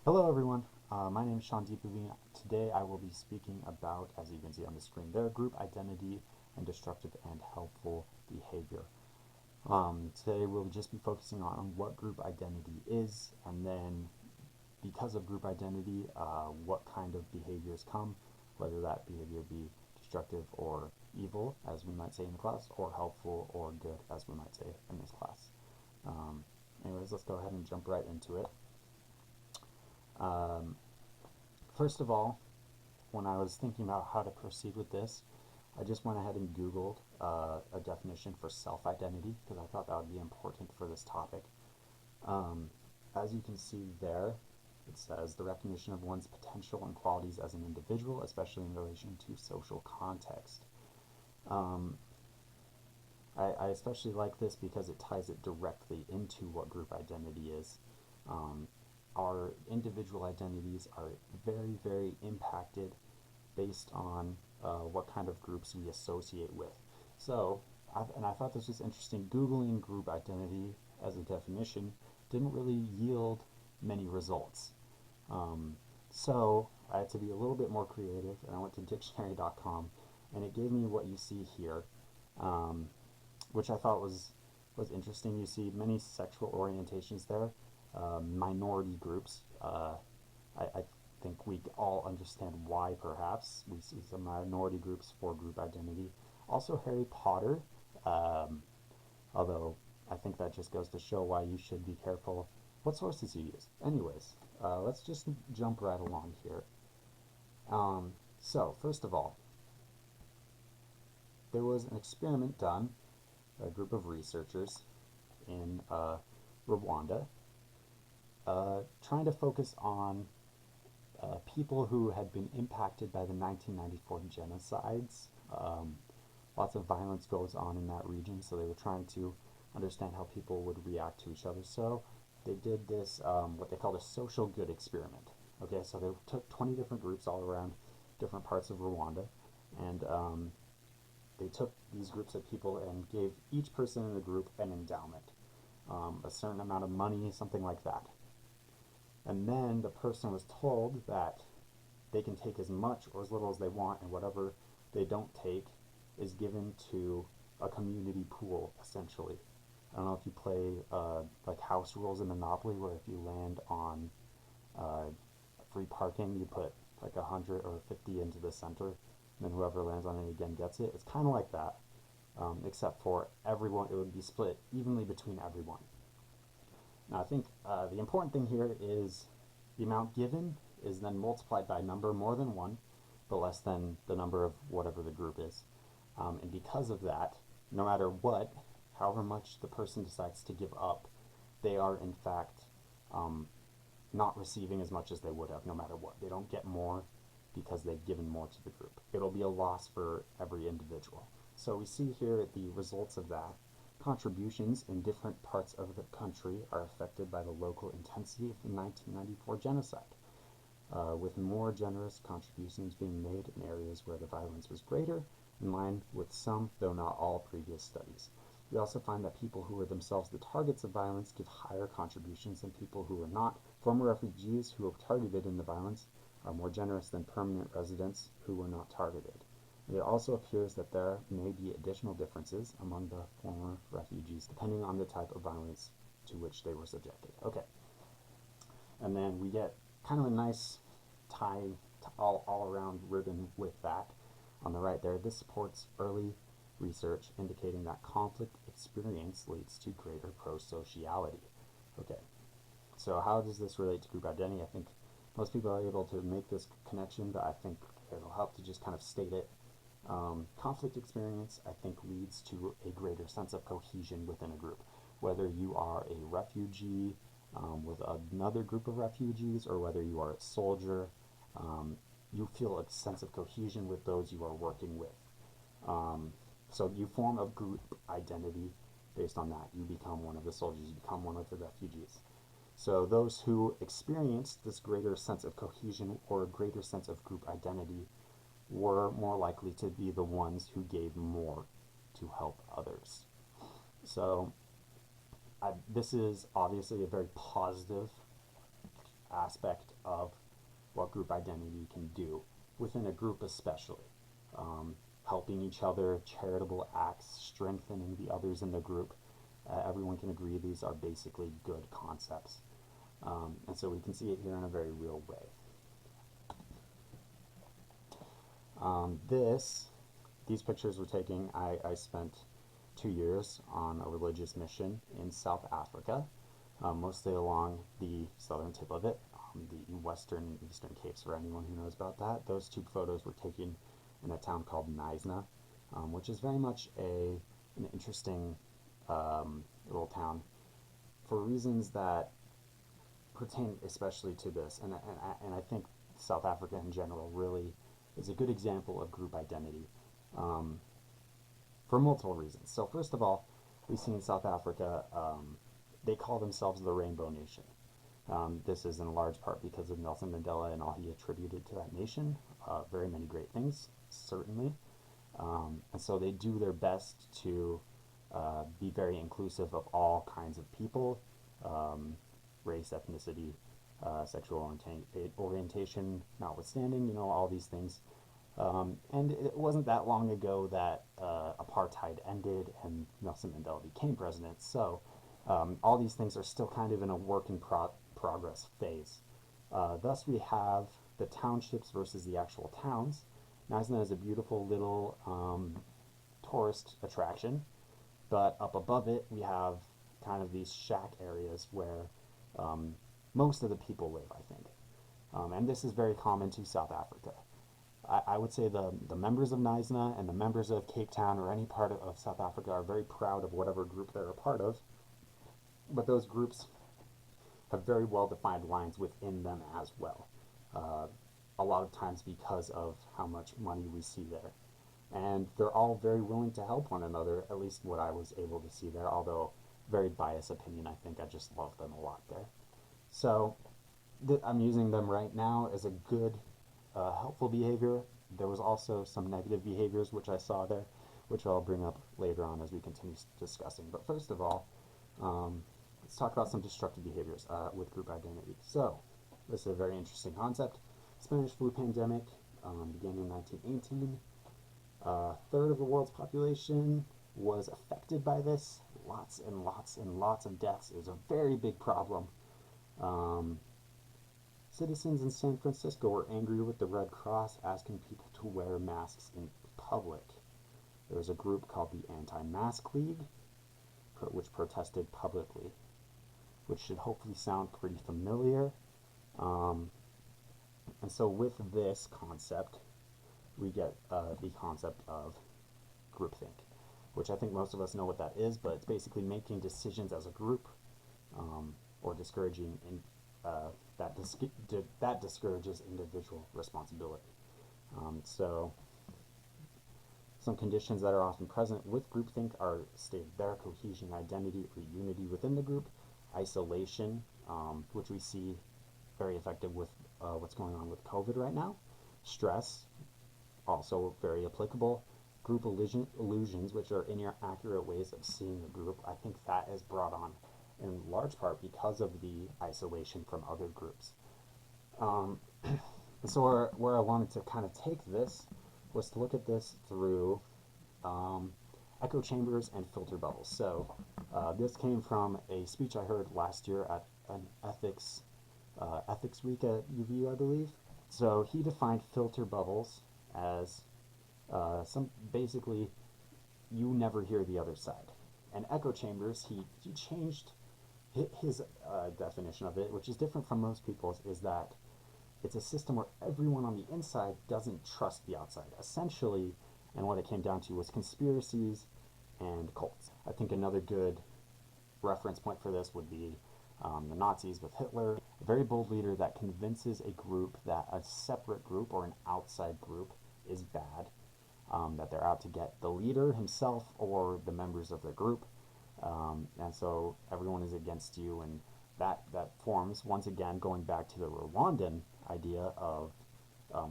Hello everyone, my name is Diepeveen. Today I will be speaking about, as you can see on the screen there, group identity and destructive and helpful behavior. Today we'll just be focusing on what group identity is, and then because of group identity, what kind of behaviors come, whether that behavior be destructive or evil, as we might say in the class, or helpful or good, as we might say in this class. Um, Anyways, let's go ahead and jump right into it. Um, First of all, when I was thinking about how to proceed with this, I just went ahead and Googled a definition for self-identity because I thought that would be important for this topic. Um, as you can see there, it says the recognition of one's potential and qualities as an individual, especially in relation to social context. Um, I especially like this because it ties it directly into what group identity is. Um, our individual identities are very, very impacted based on what kind of groups we associate with. So, and I thought this was interesting, Googling group identity as a definition didn't really yield many results. Um, so I had to be a little bit more creative, and I went to dictionary.com, and it gave me what you see here, um, which I thought was interesting. You see many sexual orientations there, minority groups. I think we all understand why, perhaps. We see some minority groups for group identity. Also, Harry Potter, um, although I think that just goes to show why you should be careful what sources you use. Anyways, let's just jump right along here. So, first of all, there was an experiment done, a group of researchers in Rwanda, trying to focus on people who had been impacted by the 1994 genocides. Lots of violence goes on in that region, so they were trying to understand how people would react to each other. So they did this, what they called a social good experiment. Okay, so they took 20 different groups all around different parts of Rwanda, and they took these groups of people and gave each person in the group an endowment, a certain amount of money, something like that. And then the person was told that they can take as much or as little as they want, and whatever they don't take is given to a community pool, essentially. I don't know if you play like house rules in Monopoly, where if you land on uh, free parking, you put like 100 or 50 into the center, and then whoever lands on it again gets it. It's kind of like that, except for everyone, it would be split evenly between everyone. Now, I think the important thing here is the amount given is then multiplied by a number more than one, but less than the number of whatever the group is. And because of that, no matter what, however much the person decides to give up, they are in fact um, not receiving as much as they would have no matter what. They don't get more because they've given more to the group. It'll be a loss for every individual. So we see here the results of that. Contributions in different parts of the country are affected by the local intensity of the 1994 genocide, with more generous contributions being made in areas where the violence was greater, in line with some, though not all, previous studies. We also find that people who were themselves the targets of violence give higher contributions than people who were not. Former refugees who were targeted in the violence are more generous than permanent residents who were not targeted. It also appears that there may be additional differences among the former refugees depending on the type of violence to which they were subjected. Okay, and then we get kind of a nice tie all around ribbon with that on the right there. This supports early research indicating that conflict experience leads to greater pro-sociality. Okay, so how does this relate to group identity? I think most people are able to make this connection, but I think it'll help to just kind of state it. Conflict experience, I think, leads to a greater sense of cohesion within a group. Whether you are a refugee with another group of refugees, or whether you are a soldier, you feel a sense of cohesion with those you are working with. Um, so you form a group identity based on that. You become one of the soldiers, you become one of the refugees. So those who experienced this greater sense of cohesion or a greater sense of group identity were more likely to be the ones who gave more to help others. So this is obviously a very positive aspect of what group identity can do within a group, especially. Um, Helping each other, charitable acts, strengthening the others in the group. Everyone can agree these are basically good concepts. And so we can see it here in a very real way. These pictures were taken, I spent 2 years on a religious mission in South Africa, mostly along the southern tip of it, the western and eastern capes for anyone who knows about that. Those two photos were taken in a town called Knysna, which is very much an interesting little town for reasons that pertain especially to this. And I think South Africa in general really is a good example of group identity um, for multiple reasons. So first of all, we see in South Africa, they call themselves the Rainbow Nation. This is in large part because of Nelson Mandela and all he attributed to that nation. Very many great things, certainly. And so they do their best to be very inclusive of all kinds of people, race, ethnicity, sexual orientation notwithstanding, all these things. And it wasn't that long ago that apartheid ended and Nelson Mandela became president. So all these things are still kind of in a work in progress phase. Thus, we have the townships versus the actual towns. Knysna is a beautiful little tourist attraction, but up above it, we have kind of these shack areas where most of the people live, I think. And this is very common to South Africa. I would say the members of Knysna and the members of Cape Town or any part of South Africa are very proud of whatever group they're a part of, but those groups have very well defined lines within them as well. A lot of times because of how much money we see there. And they're all very willing to help one another, at least what I was able to see there, although very biased opinion, I think I just love them a lot there. So I'm using them right now as a good, helpful behavior. There was also some negative behaviors which I saw there, which I'll bring up later on as we continue discussing. But first of all, let's talk about some destructive behaviors with group identity. So this is a very interesting concept. Spanish flu pandemic began in 1918. A third of the world's population was affected by this. Lots and lots and lots of deaths. It was a very big problem. Citizens in San Francisco were angry with the Red Cross, asking people to wear masks in public. There was a group called the Anti-Mask League, which protested publicly, which should hopefully sound pretty familiar. And so with this concept, we get the concept of groupthink, which I think most of us know what that is, but it's basically making decisions as a group, or discouraging that discourages individual responsibility. So some conditions that are often present with groupthink are stated there: cohesion, identity, or unity within the group; isolation, which we see very effective with what's going on with COVID right now; stress, also very applicable; group illusions, which are inaccurate ways of seeing a group. I think that is brought on in large part because of the isolation from other groups. So where I wanted to kind of take this was to look at this through echo chambers and filter bubbles. So this came from a speech I heard last year at an ethics week at UVU, I believe. So he defined filter bubbles as basically you never hear the other side. And echo chambers, he changed his definition of it, which is different from most people's, is that it's a system where everyone on the inside doesn't trust the outside, essentially. And what it came down to was conspiracies and cults. I think another good reference point for this would be the Nazis with Hitler, a very bold leader that convinces a group that a separate group or an outside group is bad, that they're out to get the leader himself or the members of the group. And so everyone is against you, and that forms, once again, going back to the Rwandan idea of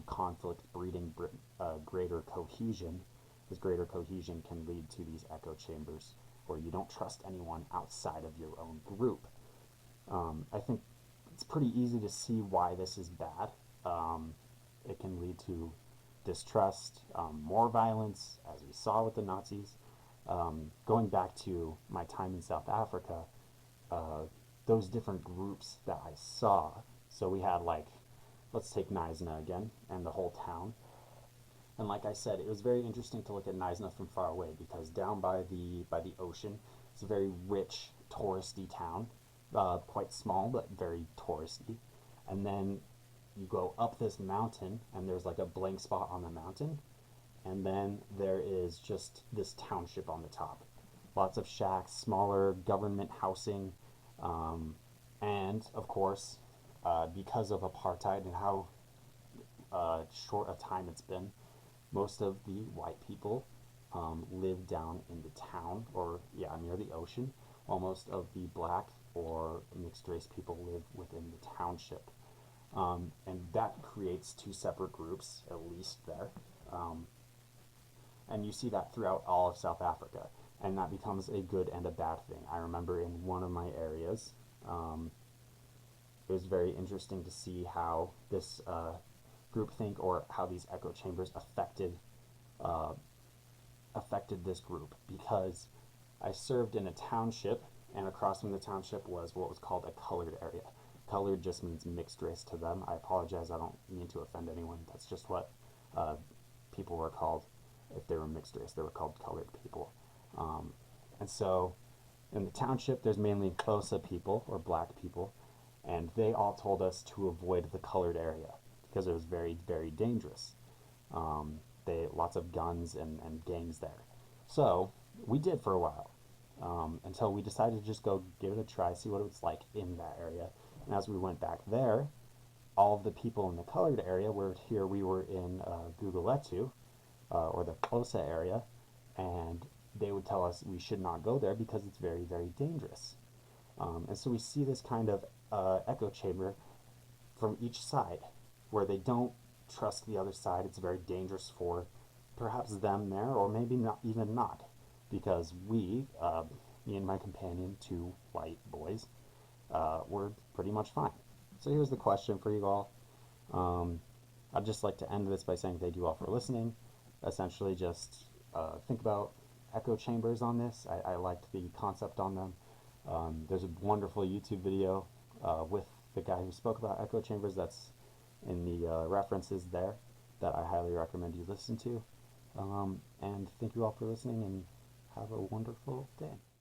conflict breeding greater cohesion, because greater cohesion can lead to these echo chambers where you don't trust anyone outside of your own group. I think it's pretty easy to see why this is bad. Um, it can lead to distrust, more violence, as we saw with the Nazis. Going back to my time in South Africa, uh, those different groups that I saw. So we had like, let's take Knysna again and the whole town. And like I said, it was very interesting to look at Knysna from far away because down by the ocean, it's a very rich touristy town, quite small but very touristy. And then you go up this mountain, and there's like a blank spot on the mountain, and then there is just this township on the top. Lots of shacks, smaller government housing, um, and of course, because of apartheid and how short a time it's been, most of the white people live down in the town or, yeah, near the ocean, while most of the black or mixed race people live within the township. And that creates two separate groups, at least there. Um, and you see that throughout all of South Africa. And that becomes a good and a bad thing. I remember in one of my areas, um, it was very interesting to see how this groupthink or how these echo chambers uh, affected this group because I served in a township, and across from the township was what was called a colored area. Colored just means mixed race to them. I apologize, I don't mean to offend anyone. That's just what uh, people were called. If they were mixed race, they were called colored people. Um, and so in the township, there's mainly Xhosa people or black people, and they all told us to avoid the colored area because it was very, very dangerous. They lots of guns and gangs there. So we did for a while until we decided to just go give it a try, see what it was like in that area. And as we went back there, all of the people in the colored area were here. We were in Guguletu, or the Xhosa area, and they would tell us we should not go there because it's very, very dangerous. And so we see this kind of echo chamber from each side where they don't trust the other side. It's very dangerous for perhaps them there, or maybe not even not, because me and my companion, two white boys, were pretty much fine. So here's the question for you all. Um, I'd just like to end this by saying thank you all for listening. Essentially, just think about echo chambers on this. I liked the concept on them. There's a wonderful YouTube video with the guy who spoke about echo chambers that's in the references there that I highly recommend you listen to. And thank you all for listening and have a wonderful day.